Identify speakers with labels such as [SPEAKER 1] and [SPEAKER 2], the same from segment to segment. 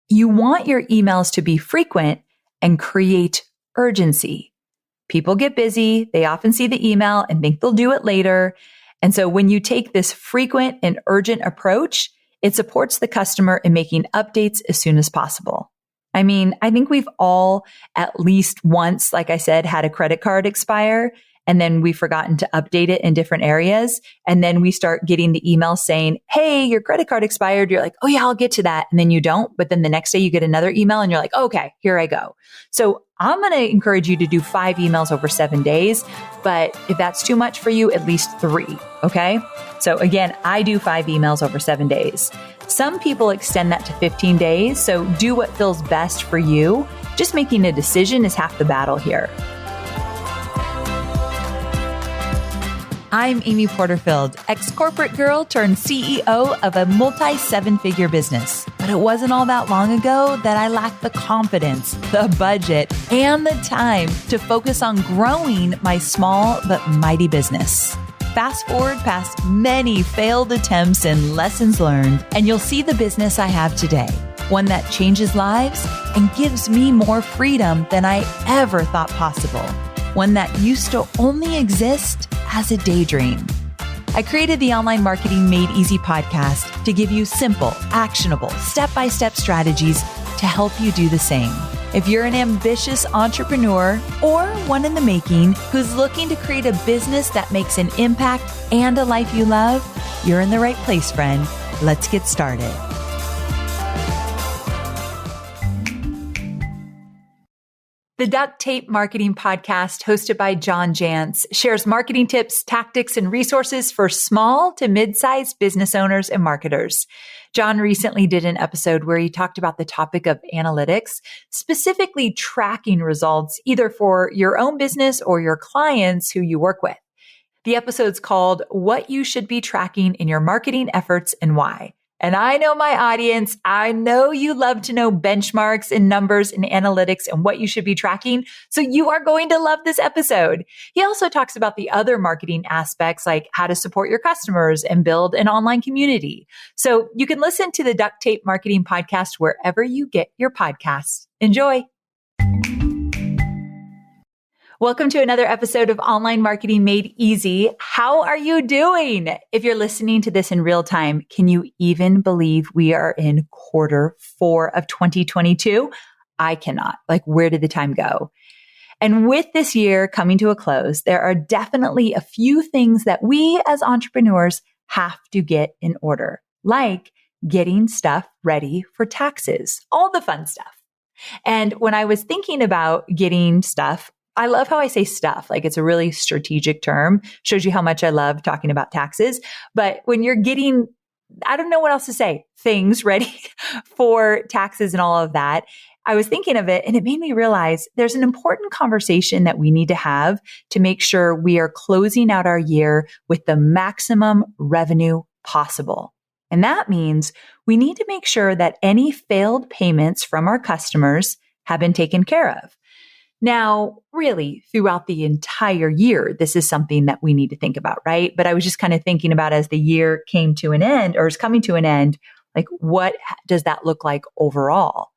[SPEAKER 1] You want your emails to be frequent and create urgency. People get busy. They often see the email and think they'll do it later. And so when you take this frequent and urgent approach, it supports the customer in making updates as soon as possible. I mean, I think we've all at least once, like I said, had a credit card expire, and then we've forgotten to update it in different areas. And then we start getting the email saying, hey, your credit card expired. You're like, oh yeah, I'll get to that. And then you don't. But then the next day you get another email and you're like, okay, here I go. So I'm going to encourage you to do 5 emails over 7 days. But if that's too much for you, at least 3. Okay. So again, I do 5 emails over 7 days. Some people extend that to 15 days. So do what feels best for you. Just making a decision is half the battle here. I'm Amy Porterfield, ex-corporate girl turned CEO of a multi-7-figure business. But it wasn't all that long ago that I lacked the confidence, the budget, and the time to focus on growing my small but mighty business. Fast forward past many failed attempts and lessons learned, and you'll see the business I have today. One that changes lives and gives me more freedom than I ever thought possible. One that used to only exist as a daydream. I created the Online Marketing Made Easy podcast to give you simple, actionable, step-by-step strategies to help you do the same. If you're an ambitious entrepreneur or one in the making who's looking to create a business that makes an impact and a life you love, you're in the right place, friend. Let's get started. The Duct Tape Marketing Podcast, hosted by John Jantsch, shares marketing tips, tactics, and resources for small to mid-sized business owners and marketers. John recently did an episode where he talked about the topic of analytics, specifically tracking results either for your own business or your clients who you work with. The episode's called What You Should Be Tracking in Your Marketing Efforts and Why. And I know my audience, I know you love to know benchmarks and numbers and analytics and what you should be tracking. So you are going to love this episode. He also talks about the other marketing aspects like how to support your customers and build an online community. So you can listen to the Duct Tape Marketing Podcast wherever you get your podcasts. Enjoy. Welcome to another episode of Online Marketing Made Easy. How are you doing? If you're listening to this in real time, can you even believe we are in Q4 of 2022? I cannot. Like, where did the time go? And with this year coming to a close, there are definitely a few things that we as entrepreneurs have to get in order, like getting stuff ready for taxes, all the fun stuff. And when I was thinking about getting stuff, I love how I say stuff, like it's a really strategic term, shows you how much I love talking about taxes. But when you're getting, I don't know what else to say, things ready for taxes and all of that, I was thinking of it and it made me realize there's an important conversation that we need to have to make sure we are closing out our year with the maximum revenue possible. And that means we need to make sure that any failed payments from our customers have been taken care of. Now, really, throughout the entire year, this is something that we need to think about, right? But I was just kind of thinking about as the year came to an end or is coming to an end, like what does that look like overall?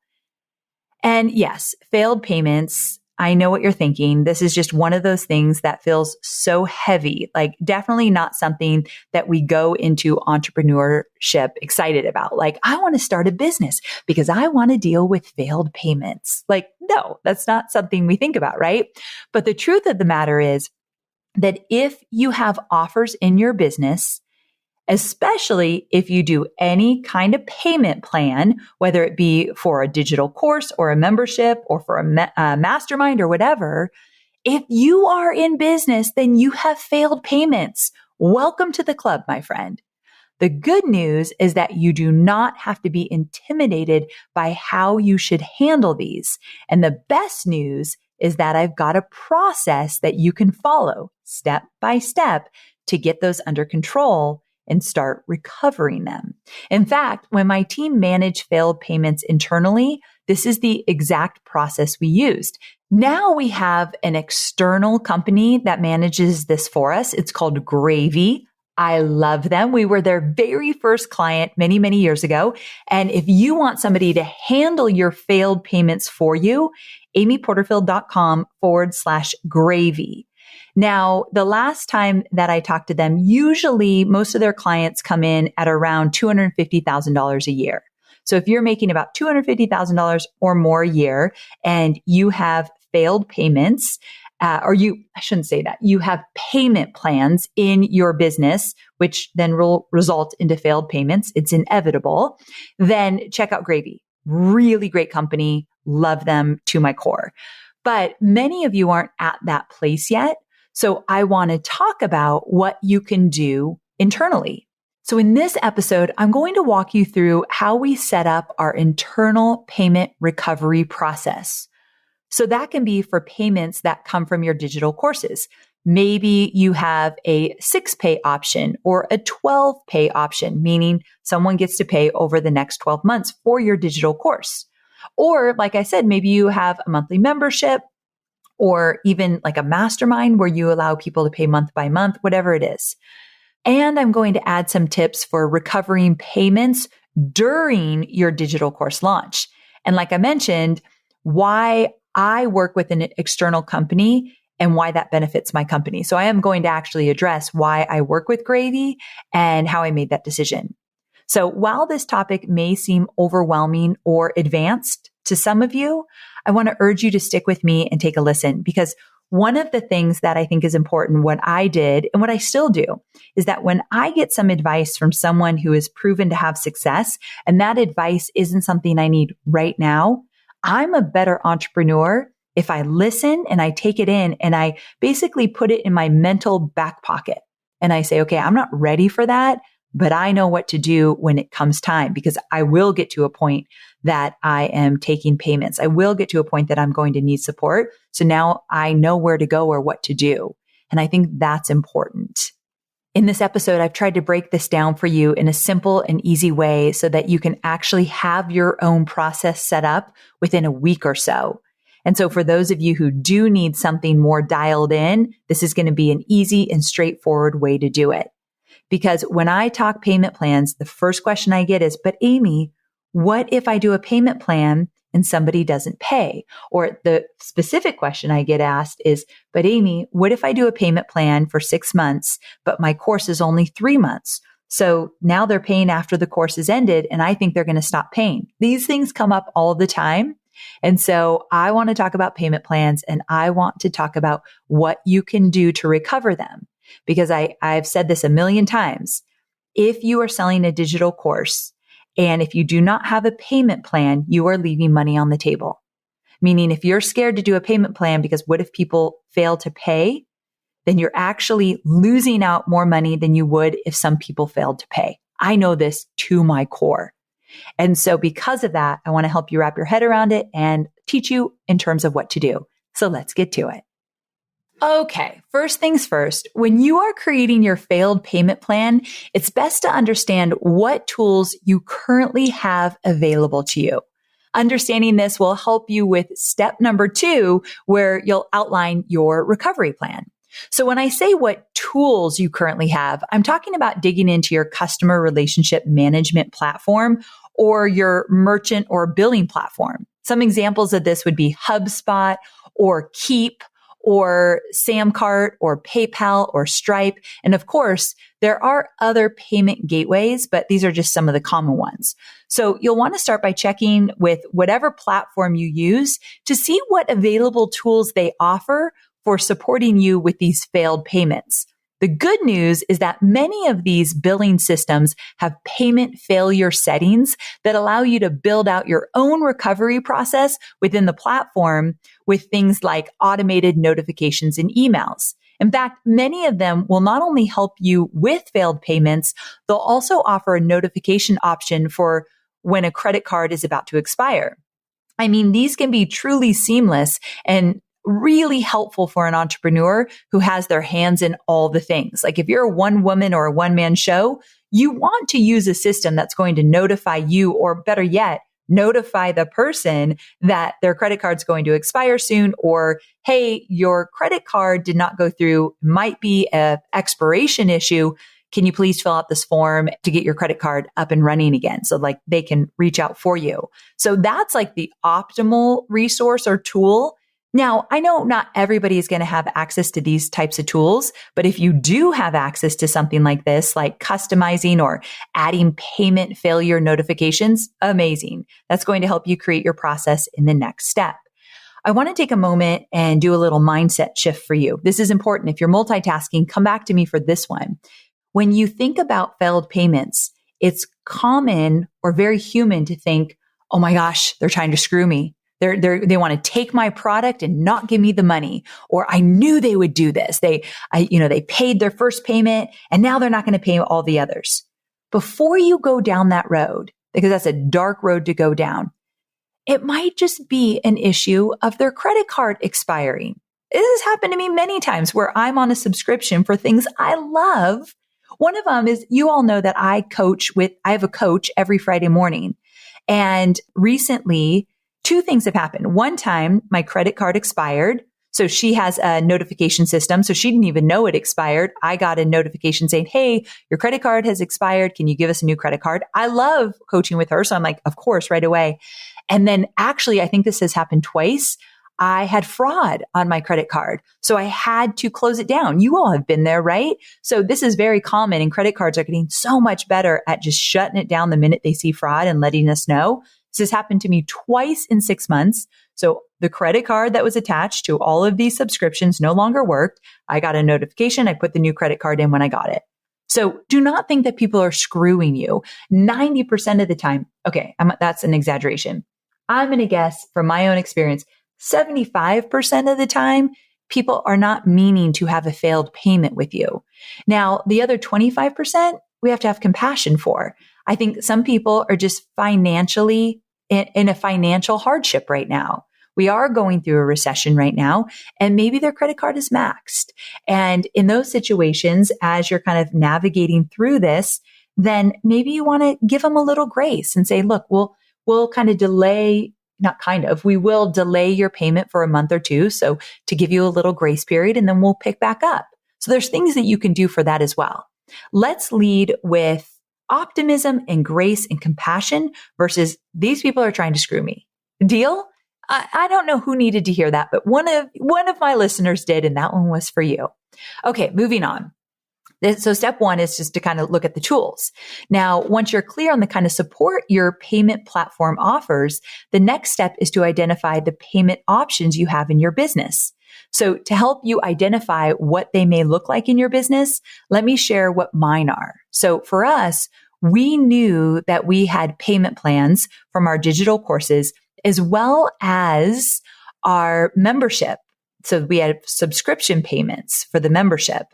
[SPEAKER 1] And yes, failed payments, I know what you're thinking. This is just one of those things that feels so heavy, like definitely not something that we go into entrepreneurship excited about. Like, I want to start a business because I want to deal with failed payments. Like, no, that's not something we think about, right? But the truth of the matter is that if you have offers in your business, especially if you do any kind of payment plan, whether it be for a digital course or a membership or for a mastermind or whatever, if you are in business, then you have failed payments. Welcome to the club, my friend. The good news is that you do not have to be intimidated by how you should handle these. And the best news is that I've got a process that you can follow step by step to get those under control and start recovering them. In fact, when my team managed failed payments internally, this is the exact process we used. Now we have an external company that manages this for us. It's called Gravy. I love them. We were their very first client many, many years ago. And if you want somebody to handle your failed payments for you, amyporterfield.com/gravy. Now, the last time that I talked to them, usually most of their clients come in at around $250,000 a year. So if you're making about $250,000 or more a year and you have failed payments, I shouldn't say that, you have payment plans in your business, which then will result into failed payments. It's inevitable. Then check out Gravy. Really great company. Love them to my core. But many of you aren't at that place yet. So I want to talk about what you can do internally. So in this episode, I'm going to walk you through how we set up our internal payment recovery process. So that can be for payments that come from your digital courses. Maybe you have a 6-pay option or a 12-pay option, meaning someone gets to pay over the next 12 months for your digital course. Or like I said, maybe you have a monthly membership or even like a mastermind where you allow people to pay month by month, whatever it is. And I'm going to add some tips for recovering payments during your digital course launch. And like I mentioned, why I work with an external company and why that benefits my company. So I am going to actually address why I work with Gravy and how I made that decision. So while this topic may seem overwhelming or advanced to some of you, I want to urge you to stick with me and take a listen, because one of the things that I think is important, what I did and what I still do, is that when I get some advice from someone who is proven to have success, and that advice isn't something I need right now, I'm a better entrepreneur if I listen and I take it in and I basically put it in my mental back pocket. And I say, okay, I'm not ready for that, but I know what to do when it comes time, because I will get to a point that I am taking payments. I will get to a point that I'm going to need support. So now I know where to go or what to do. And I think that's important. In this episode, I've tried to break this down for you in a simple and easy way so that you can actually have your own process set up within a week or so. And so for those of you who do need something more dialed in, this is going to be an easy and straightforward way to do it. Because when I talk payment plans, the first question I get is, but Amy, what if I do a payment plan and somebody doesn't pay? Or the specific question I get asked is, but Amy, what if I do a payment plan for 6 months, but my course is only 3 months? So now they're paying after the course is ended and I think they're going to stop paying. These things come up all the time. And so I want to talk about payment plans and I want to talk about what you can do to recover them. Because I've said this a million times. If you are selling a digital course and if you do not have a payment plan, you are leaving money on the table. Meaning if you're scared to do a payment plan because what if people fail to pay, then you're actually losing out more money than you would if some people failed to pay. I know this to my core. And so because of that, I want to help you wrap your head around it and teach you in terms of what to do. So let's get to it. Okay, first things first, when you are creating your failed payment plan, it's best to understand what tools you currently have available to you. Understanding this will help you with step number 2, where you'll outline your recovery plan. So when I say what tools you currently have, I'm talking about digging into your customer relationship management platform or your merchant or billing platform. Some examples of this would be HubSpot or Keep, or Samcart or PayPal or Stripe. And of course, there are other payment gateways, but these are just some of the common ones. So you'll want to start by checking with whatever platform you use to see what available tools they offer for supporting you with these failed payments. The good news is that many of these billing systems have payment failure settings that allow you to build out your own recovery process within the platform with things like automated notifications and emails. In fact, many of them will not only help you with failed payments, they'll also offer a notification option for when a credit card is about to expire. I mean, these can be truly seamless and really helpful for an entrepreneur who has their hands in all the things. Like if you're a one woman or a one man show, you want to use a system that's going to notify you, or better yet, notify the person that their credit card's going to expire soon, or, hey, your credit card did not go through, might be an expiration issue. can you please fill out this form to get your credit card up and running again? So like they can reach out for you. So that's like the optimal resource or tool. Now, I know not everybody is going to have access to these types of tools, but if you do have access to something like this, like customizing or adding payment failure notifications, amazing. That's going to help you create your process in the next step. I want to take a moment and do a little mindset shift for you. This is important. If you're multitasking, come back to me for this one. When you think about failed payments, it's common or very human to think, oh my gosh, they're trying to screw me. They want to take my product and not give me the money. Or I knew they would do this. They paid their first payment and now they're not going to pay all the others. Before you go down that road, because that's a dark road to go down, it might just be an issue of their credit card expiring. This has happened to me many times where I'm on a subscription for things I love. One of them is, you all know that I have a coach every Friday morning. And recently, two things have happened. One time, my credit card expired. So she has a notification system. So she didn't even know it expired. I got a notification saying, hey, your credit card has expired. Can you give us a new credit card? I love coaching with her. So I'm like, of course, right away. And then actually, I think this has happened twice. I had fraud on my credit card. So I had to close it down. You all have been there, right? So this is very common, and credit cards are getting so much better at just shutting it down the minute they see fraud and letting us know. This has happened to me twice in 6 months. So the credit card that was attached to all of these subscriptions no longer worked. I got a notification. I put the new credit card in when I got it. So do not think that people are screwing you. 90% of the time, okay, that's an exaggeration. I'm going to guess from my own experience, 75% of the time, people are not meaning to have a failed payment with you. Now, the other 25%, we have to have compassion for. I think some people are just financially in a financial hardship right now. We are going through a recession right now, and maybe their credit card is maxed. And in those situations, as you're kind of navigating through this, then maybe you want to give them a little grace and say, look, we'll kind of delay, we will delay your payment for a month or two. So to give you a little grace period, and then we'll pick back up. So there's things that you can do for that as well. Let's lead with optimism and grace and compassion versus these people are trying to screw me. Deal? I don't know who needed to hear that, but one of my listeners did, and that one was for you. Okay, moving on. So step one is just to kind of look at the tools. Now, once you're clear on the kind of support your payment platform offers, the next step is to identify the payment options you have in your business. So to help you identify what they may look like in your business, let me share what mine are. So for us, we knew that we had payment plans from our digital courses as well as our membership. So we had subscription payments for the membership.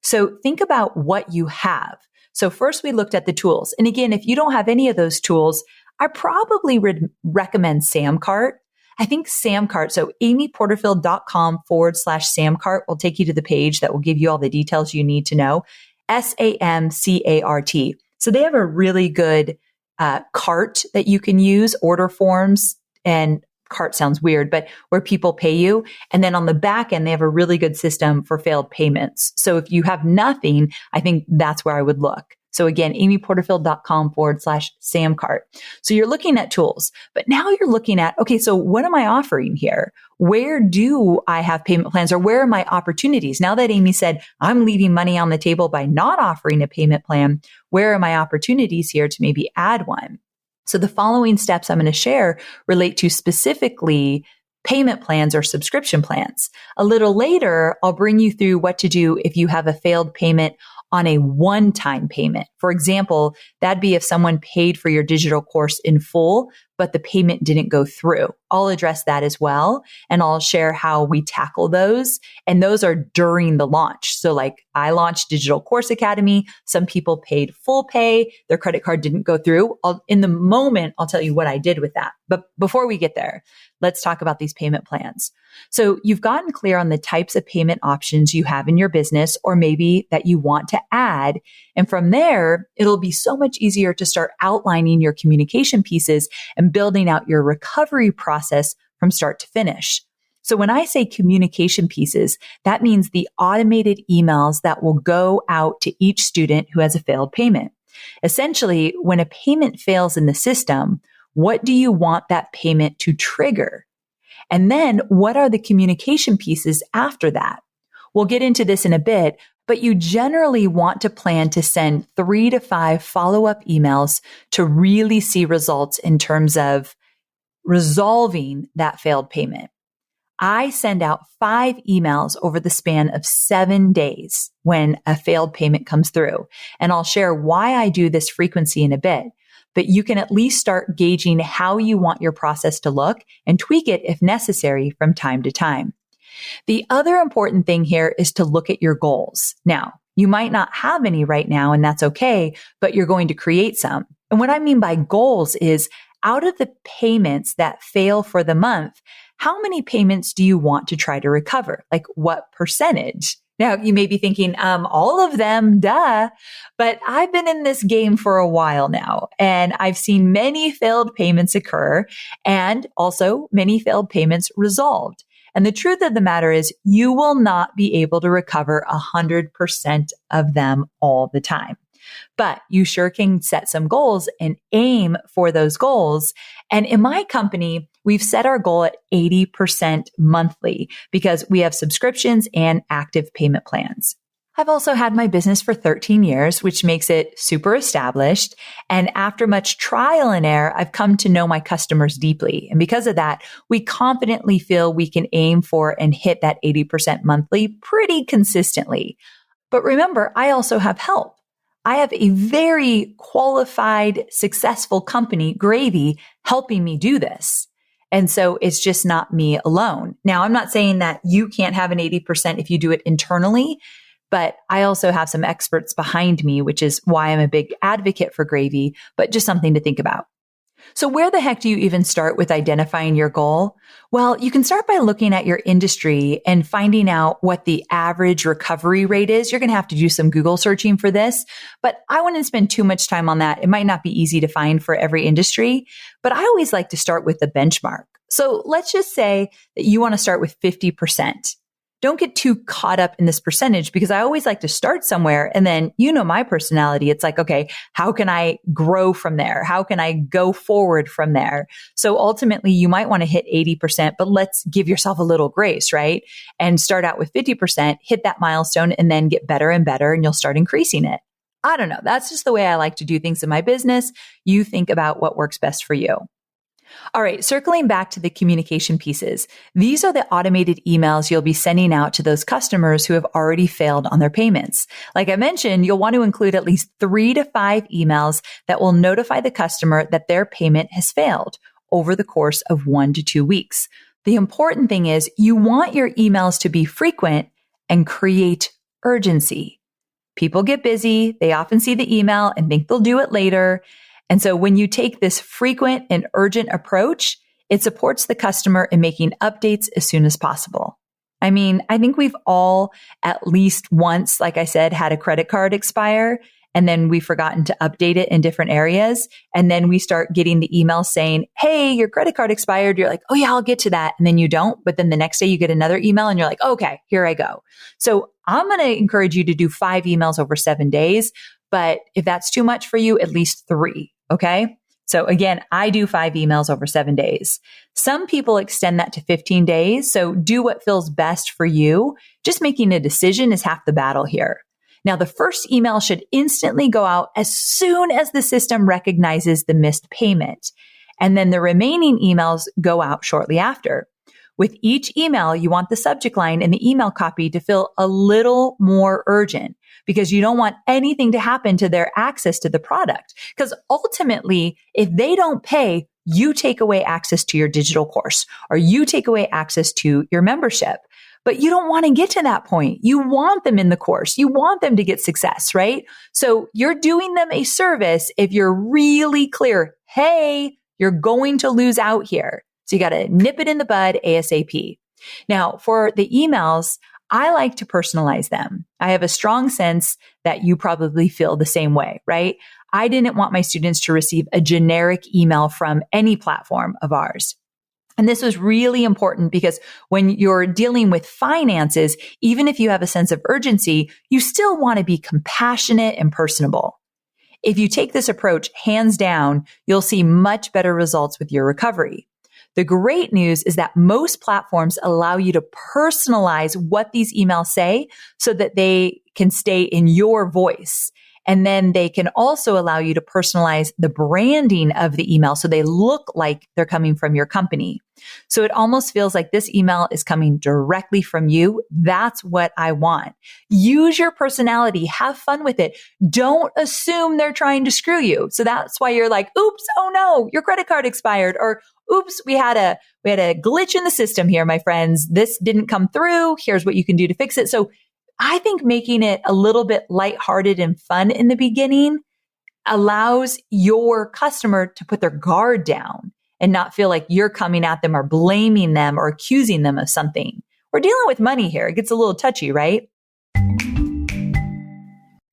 [SPEAKER 1] So think about what you have. So first we looked at the tools. And again, if you don't have any of those tools, I probably would recommend Samcart. I think Samcart, so amyporterfield.com/Samcart will take you to the page that will give you all the details you need to know. SAMCART. So they have a really good cart that you can use, order forms, and cart sounds weird, but where people pay you. And then on the back end, they have a really good system for failed payments. So if you have nothing, I think that's where I would look. So again, amyporterfield.com/Samcart. So you're looking at tools, but now you're looking at, okay, so what am I offering here? Where do I have payment plans, or where are my opportunities? Now that Amy said, I'm leaving money on the table by not offering a payment plan, where are my opportunities here to maybe add one? So the following steps I'm going to share relate to specifically payment plans or subscription plans. A little later, I'll bring you through what to do if you have a failed payment on a one-time payment. For example, that'd be if someone paid for your digital course in full, but the payment didn't go through. I'll address that as well. And I'll share how we tackle those. And those are during the launch. So like I launched Digital Course Academy. Some people paid full pay. Their credit card didn't go through. In the moment, I'll tell you what I did with that. But before we get there, let's talk about these payment plans. So you've gotten clear on the types of payment options you have in your business, or maybe that you want to add. And from there, it'll be so much easier to start outlining your communication pieces and building out your recovery process from start to finish. So when I say communication pieces, that means the automated emails that will go out to each student who has a failed payment. Essentially, when a payment fails in the system, what do you want that payment to trigger? And then what are the communication pieces after that? We'll get into this in a bit, but you generally want to plan to send 3 to 5 follow-up emails to really see results in terms of resolving that failed payment. I send out 5 emails over the span of 7 days when a failed payment comes through. And I'll share why I do this frequency in a bit, but you can at least start gauging how you want your process to look and tweak it if necessary from time to time. The other important thing here is to look at your goals. Now, you might not have any right now, and that's okay, but you're going to create some. And what I mean by goals is out of the payments that fail for the month, how many payments do you want to try to recover? Like what percentage? Now you may be thinking, all of them, duh. But I've been in this game for a while now, and I've seen many failed payments occur and also many failed payments resolved. And the truth of the matter is you will not be able to recover 100% of them all the time. But you sure can set some goals and aim for those goals. And in my company, we've set our goal at 80% monthly because we have subscriptions and active payment plans. I've also had my business for 13 years, which makes it super established. And after much trial and error, I've come to know my customers deeply. And because of that, we confidently feel we can aim for and hit that 80% monthly pretty consistently. But remember, I also have help. I have a very qualified, successful company, Gravy, helping me do this. And so it's just not me alone. Now, I'm not saying that you can't have an 80% if you do it internally, but I also have some experts behind me, which is why I'm a big advocate for Gravy, but just something to think about. So where the heck do you even start with identifying your goal? Well, you can start by looking at your industry and finding out what the average recovery rate is. You're going to have to do some Google searching for this, but I wouldn't spend too much time on that. It might not be easy to find for every industry, but I always like to start with the benchmark. So let's just say that you want to start with 50%. Don't get too caught up in this percentage because I always like to start somewhere. And then, you know, my personality, it's like, okay, how can I grow from there? How can I go forward from there? So ultimately you might want to hit 80%, but let's give yourself a little grace, right? And start out with 50%, hit that milestone and then get better and better and you'll start increasing it. I don't know. That's just the way I like to do things in my business. You think about what works best for you. All right, circling back to the communication pieces, these are the automated emails you'll be sending out to those customers who have already failed on their payments. Like I mentioned, you'll want to include at least 3 to 5 emails that will notify the customer that their payment has failed over the course of 1 to 2 weeks. The important thing is you want your emails to be frequent and create urgency. People get busy. They often see the email and think they'll do it later. And so when you take this frequent and urgent approach, it supports the customer in making updates as soon as possible. I mean, I think we've all at least once, like I said, had a credit card expire and then we've forgotten to update it in different areas. And then we start getting the email saying, hey, your credit card expired. You're like, oh yeah, I'll get to that. And then you don't. But then the next day you get another email and you're like, okay, here I go. So I'm going to encourage you to do 5 emails over 7 days. But if that's too much for you, at least 3. Okay. So again, I do 5 emails over 7 days. Some people extend that to 15 days. So do what feels best for you. Just making a decision is half the battle here. Now, the first email should instantly go out as soon as the system recognizes the missed payment. And then the remaining emails go out shortly after. With each email, you want the subject line and the email copy to feel a little more urgent because you don't want anything to happen to their access to the product. Because ultimately, if they don't pay, you take away access to your digital course or you take away access to your membership. But you don't want to get to that point. You want them in the course. You want them to get success, right? So you're doing them a service if you're really clear, hey, you're going to lose out here. So you got to nip it in the bud ASAP. Now, for the emails, I like to personalize them. I have a strong sense that you probably feel the same way, right? I didn't want my students to receive a generic email from any platform of ours. And this was really important because when you're dealing with finances, even if you have a sense of urgency, you still want to be compassionate and personable. If you take this approach, hands down, you'll see much better results with your recovery. The great news is that most platforms allow you to personalize what these emails say so that they can stay in your voice. And then they can also allow you to personalize the branding of the email so they look like they're coming from your company. So it almost feels like this email is coming directly from you. That's what I want. Use your personality. Have fun with it. Don't assume they're trying to screw you. So that's why you're like, oops, oh no, your credit card expired. Or oops, we had a glitch in the system here, my friends. This didn't come through. Here's what you can do to fix it. So I think making it a little bit lighthearted and fun in the beginning allows your customer to put their guard down and not feel like you're coming at them or blaming them or accusing them of something. We're dealing with money here. It gets a little touchy, right?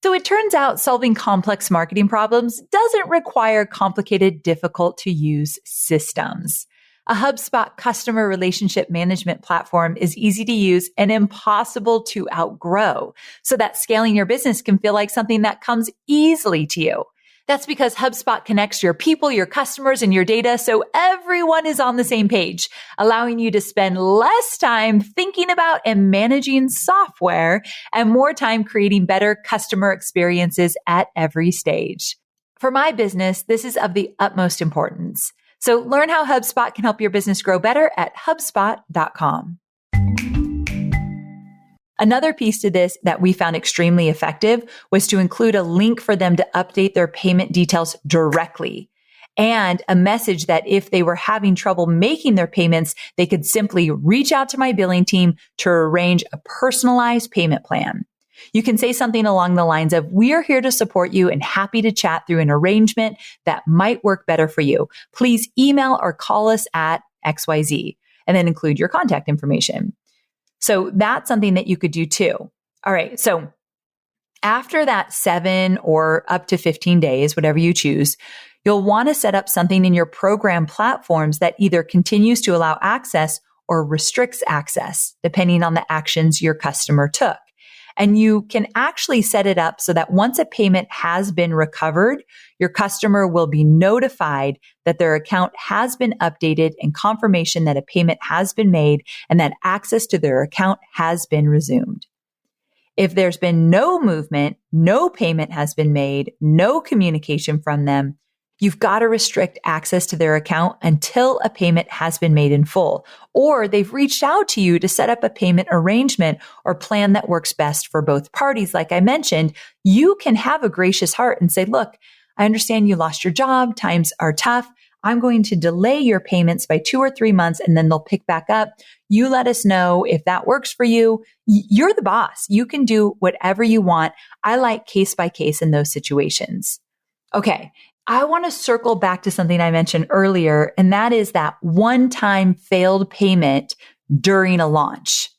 [SPEAKER 1] So it turns out solving complex marketing problems doesn't require complicated, difficult to use systems. A HubSpot customer relationship management platform is easy to use and impossible to outgrow, so that scaling your business can feel like something that comes easily to you. That's because HubSpot connects your people, your customers, and your data so everyone is on the same page, allowing you to spend less time thinking about and managing software and more time creating better customer experiences at every stage. For my business, this is of the utmost importance. So learn how HubSpot can help your business grow better at HubSpot.com. Another piece to this that we found extremely effective was to include a link for them to update their payment details directly and a message that if they were having trouble making their payments, they could simply reach out to my billing team to arrange a personalized payment plan. You can say something along the lines of, we are here to support you and happy to chat through an arrangement that might work better for you. Please email or call us at XYZ and then include your contact information. So that's something that you could do too. All right. So after that 7 or up to 15 days, whatever you choose, you'll want to set up something in your program platforms that either continues to allow access or restricts access, depending on the actions your customer took. And you can actually set it up so that once a payment has been recovered, your customer will be notified that their account has been updated and confirmation that a payment has been made and that access to their account has been resumed. If there's been no movement, no payment has been made, no communication from them, you've got to restrict access to their account until a payment has been made in full, or they've reached out to you to set up a payment arrangement or plan that works best for both parties. Like I mentioned, you can have a gracious heart and say, look, I understand you lost your job. Times are tough. I'm going to delay your payments by 2 or 3 months and then they'll pick back up. You let us know if that works for you. You're the boss. You can do whatever you want. I like case by case in those situations. Okay. I want to circle back to something I mentioned earlier, and that is that one-time failed payment during a launch.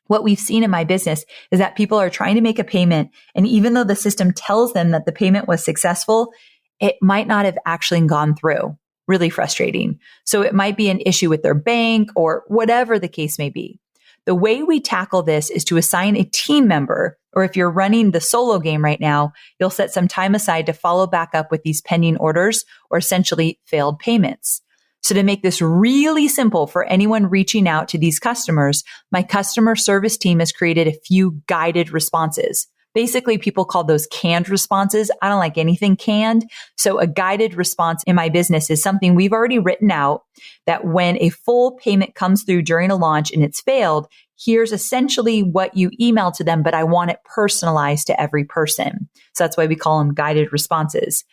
[SPEAKER 1] What we've seen in my business is that people are trying to make a payment, and even though the system tells them that the payment was successful, it might not have actually gone through. Really frustrating. So it might be an issue with their bank or whatever the case may be. The way we tackle this is to assign a team member, or if you're running the solo game right now, you'll set some time aside to follow back up with these pending orders or essentially failed payments. So to make this really simple for anyone reaching out to these customers, my customer service team has created a few guided responses. Basically, people call those canned responses. I don't like anything canned. So a guided response in my business is something we've already written out that when a full payment comes through during a launch and it's failed, here's essentially what you email to them, but I want it personalized to every person. So that's why we call them guided responses.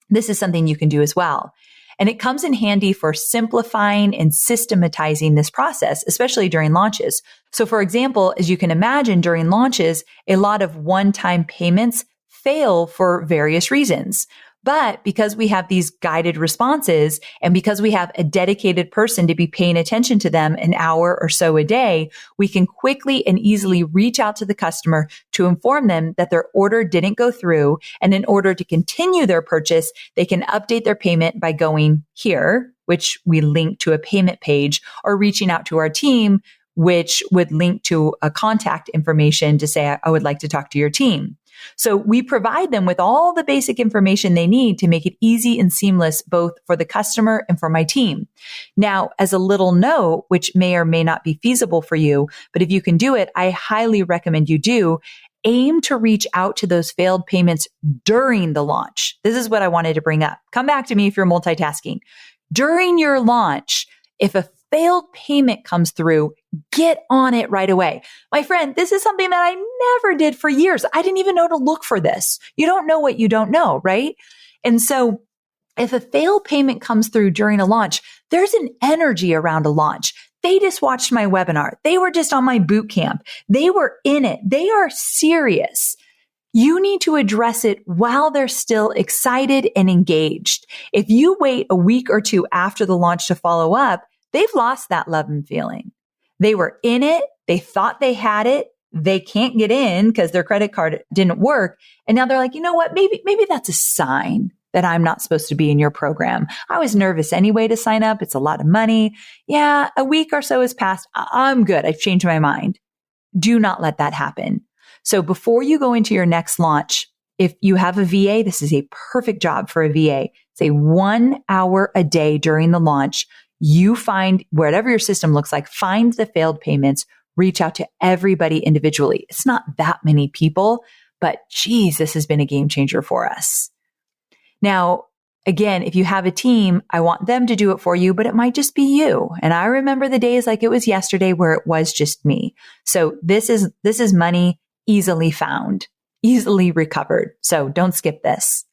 [SPEAKER 1] This is something you can do as well. And it comes in handy for simplifying and systematizing this process, especially during launches. So for example, as you can imagine, during launches, a lot of one-time payments fail for various reasons. But because we have these guided responses and because we have a dedicated person to be paying attention to them an hour or so a day, we can quickly and easily reach out to the customer to inform them that their order didn't go through. And in order to continue their purchase, they can update their payment by going here, which we link to a payment page, or reaching out to our team, which would link to a contact information to say, I would like to talk to your team. So we provide them with all the basic information they need to make it easy and seamless, both for the customer and for my team. Now, as a little note, which may or may not be feasible for you, but if you can do it, I highly recommend you do. Aim to reach out to those failed payments during the launch. This is what I wanted to bring up. Come back to me if you're multitasking. During your launch, if a failed payment comes through, get on it right away. My friend, this is something that I never did for years. I didn't even know to look for this. You don't know what you don't know, right? And so if a failed payment comes through during a launch, there's an energy around a launch. They just watched my webinar. They were just on my boot camp. They were in it. They are serious. You need to address it while they're still excited and engaged. If you wait a week or two after the launch to follow up, they've lost that love and feeling. They were in it. They thought they had it. They can't get in because their credit card didn't work. And now they're like, you know what? Maybe that's a sign that I'm not supposed to be in your program. I was nervous anyway to sign up. It's a lot of money. Yeah, a week or so has passed. I'm good. I've changed my mind. Do not let that happen. So before you go into your next launch, if you have a VA, this is a perfect job for a VA. Say 1 hour a day during the launch. You find whatever your system looks like, find the failed payments, reach out to everybody individually. It's not that many people, but geez, this has been a game changer for us. Now, again, if you have a team, I want them to do it for you, but it might just be you. And I remember the days like it was yesterday where it was just me. So this is money easily found, easily recovered. So don't skip this.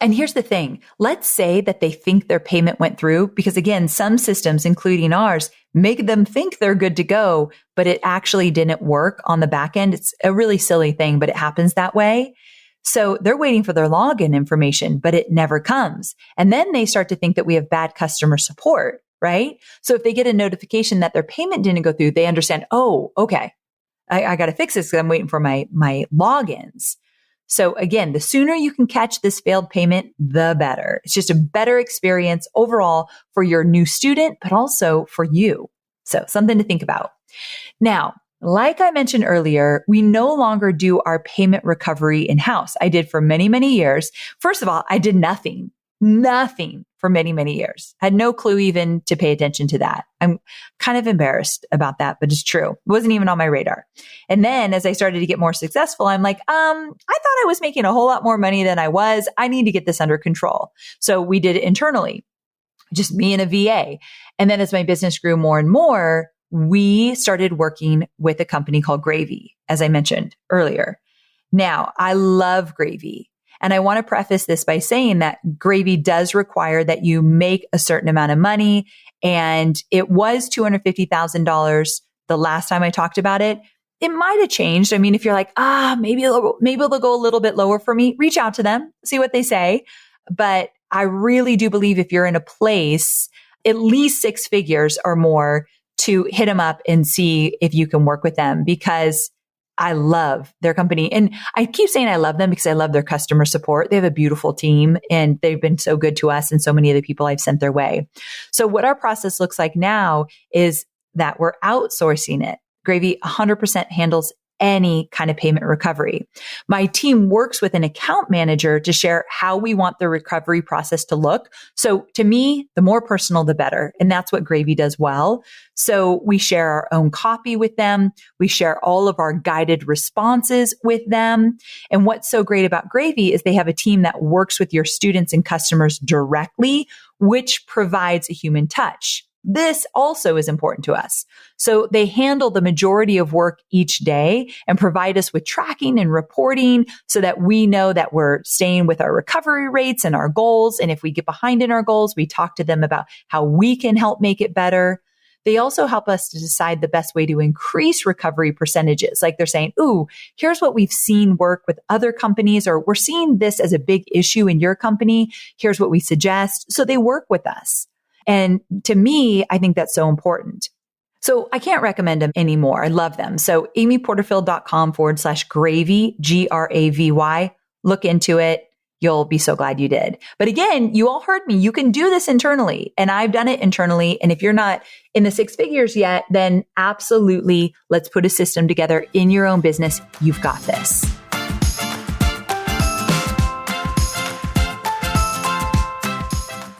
[SPEAKER 1] And here's the thing. Let's say that they think their payment went through because again, some systems, including ours, make them think they're good to go, but it actually didn't work on the back end. It's a really silly thing, but it happens that way. So they're waiting for their login information, but it never comes. And then they start to think that we have bad customer support, right? So if they get a notification that their payment didn't go through, they understand, oh, okay, I got to fix this because I'm waiting for my logins. So again, the sooner you can catch this failed payment, the better. It's just a better experience overall for your new student, but also for you. So something to think about. Now, like I mentioned earlier, we no longer do our payment recovery in-house. I did for many, many years. First of all, I did nothing for many, many years. I had no clue even to pay attention to that. I'm kind of embarrassed about that, but it's true. It wasn't even on my radar. And then as I started to get more successful, I'm like, I thought I was making a whole lot more money than I was. I need to get this under control. So we did it internally, just me and a VA. And then as my business grew more and more, we started working with a company called Gravy, as I mentioned earlier. Now, I love Gravy. And I want to preface this by saying that Gravy does require that you make a certain amount of money. And it was $250,000 the last time I talked about it. It might have changed. I mean, if you're like, maybe they'll go a little bit lower for me, reach out to them, see what they say. But I really do believe if you're in a place, at least 6 figures or more, to hit them up and see if you can work with them, because I love their company. And I keep saying I love them because I love their customer support. They have a beautiful team and they've been so good to us and so many of the people I've sent their way. So what our process looks like now is that we're outsourcing it. Gravy 100% handles any kind of payment recovery. My team works with an account manager to share how we want the recovery process to look. So to me, the more personal, the better. And that's what Gravy does well. So we share our own copy with them. We share all of our guided responses with them. And what's so great about Gravy is they have a team that works with your students and customers directly, which provides a human touch. This also is important to us. So they handle the majority of work each day and provide us with tracking and reporting so that we know that we're staying with our recovery rates and our goals. And if we get behind in our goals, we talk to them about how we can help make it better. they also help us to decide the best way to increase recovery percentages. Like they're saying, ooh, here's what we've seen work with other companies, or we're seeing this as a big issue in your company. Here's what we suggest. So they work with us. And to me, I think that's so important. So I can't recommend them anymore. I love them. So amyporterfield.com/gravy, GRAVY. Look into it. You'll be so glad you did. But again, you all heard me. You can do this internally, and I've done it internally. And if you're not in the six figures yet, then absolutely, let's put a system together in your own business. You've got this.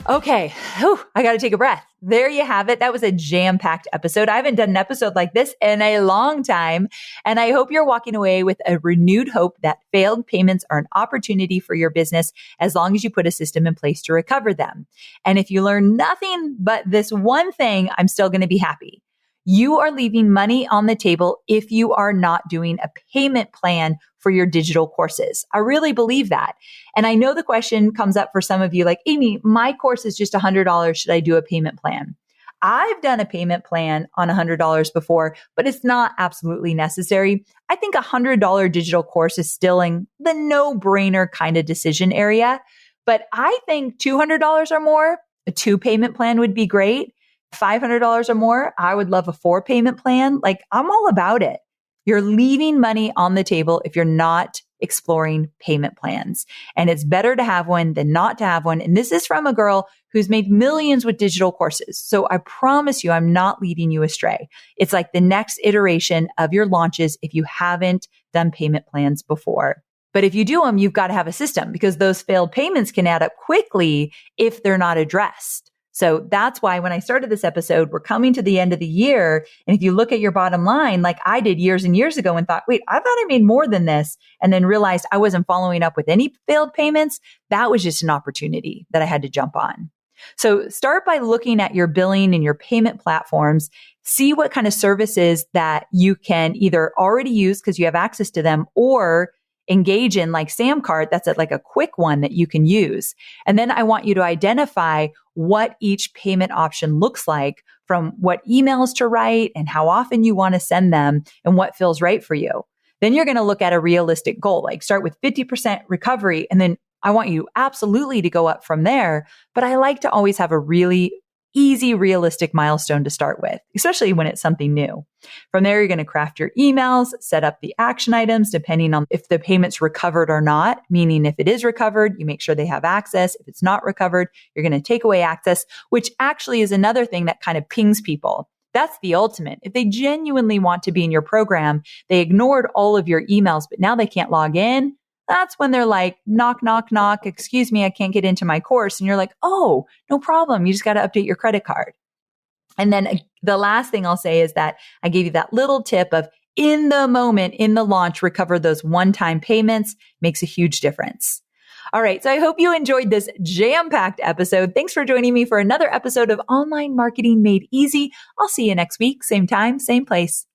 [SPEAKER 1] Okay. Whew, I got to take a breath. There you have it. That was a jam-packed episode. I haven't done an episode like this in a long time. And I hope you're walking away with a renewed hope that failed payments are an opportunity for your business as long as you put a system in place to recover them. And if you learn nothing but this one thing, I'm still going to be happy. You are leaving money on the table if you are not doing a payment plan for your digital courses. I really believe that. And I know the question comes up for some of you like, Amy, my course is just $100. Should I do a payment plan? I've done a payment plan on $100 before, but it's not absolutely necessary. I think a $100 digital course is still in the no-brainer kind of decision area. But I think $200 or more, a 2-payment plan would be great. $500 or more, I would love a 4-payment plan. Like, I'm all about it. You're leaving money on the table if you're not exploring payment plans. And it's better to have one than not to have one. And this is from a girl who's made millions with digital courses. So I promise you, I'm not leading you astray. It's like the next iteration of your launches if you haven't done payment plans before. But if you do them, you've got to have a system because those failed payments can add up quickly if they're not addressed. So that's why when I started this episode, we're coming to the end of the year. And if you look at your bottom line, like I did years and years ago and thought, wait, I thought I made more than this. And then realized I wasn't following up with any failed payments. That was just an opportunity that I had to jump on. So start by looking at your billing and your payment platforms. See what kind of services that you can either already use because you have access to them or engage in like Samcart. That's like a quick one that you can use. And then I want you to identify what each payment option looks like from what emails to write and how often you want to send them and what feels right for you. Then you're going to look at a realistic goal, like start with 50% recovery. And then I want you absolutely to go up from there. But I like to always have a really easy, realistic milestone to start with, especially when it's something new. From there, you're going to craft your emails, set up the action items depending on if the payment's recovered or not, meaning if it is recovered, you make sure they have access. If it's not recovered, you're going to take away access, which actually is another thing that kind of pings people. That's the ultimate. If they genuinely want to be in your program, they ignored all of your emails, but now they can't log in. That's when they're like, knock, knock, knock. Excuse me, I can't get into my course. And you're like, oh, no problem. You just got to update your credit card. And then the last thing I'll say is that I gave you that little tip of in the moment, in the launch, recover those one-time payments makes a huge difference. All right. So I hope you enjoyed this jam-packed episode. Thanks for joining me for another episode of Online Marketing Made Easy. I'll see you next week. Same time, same place.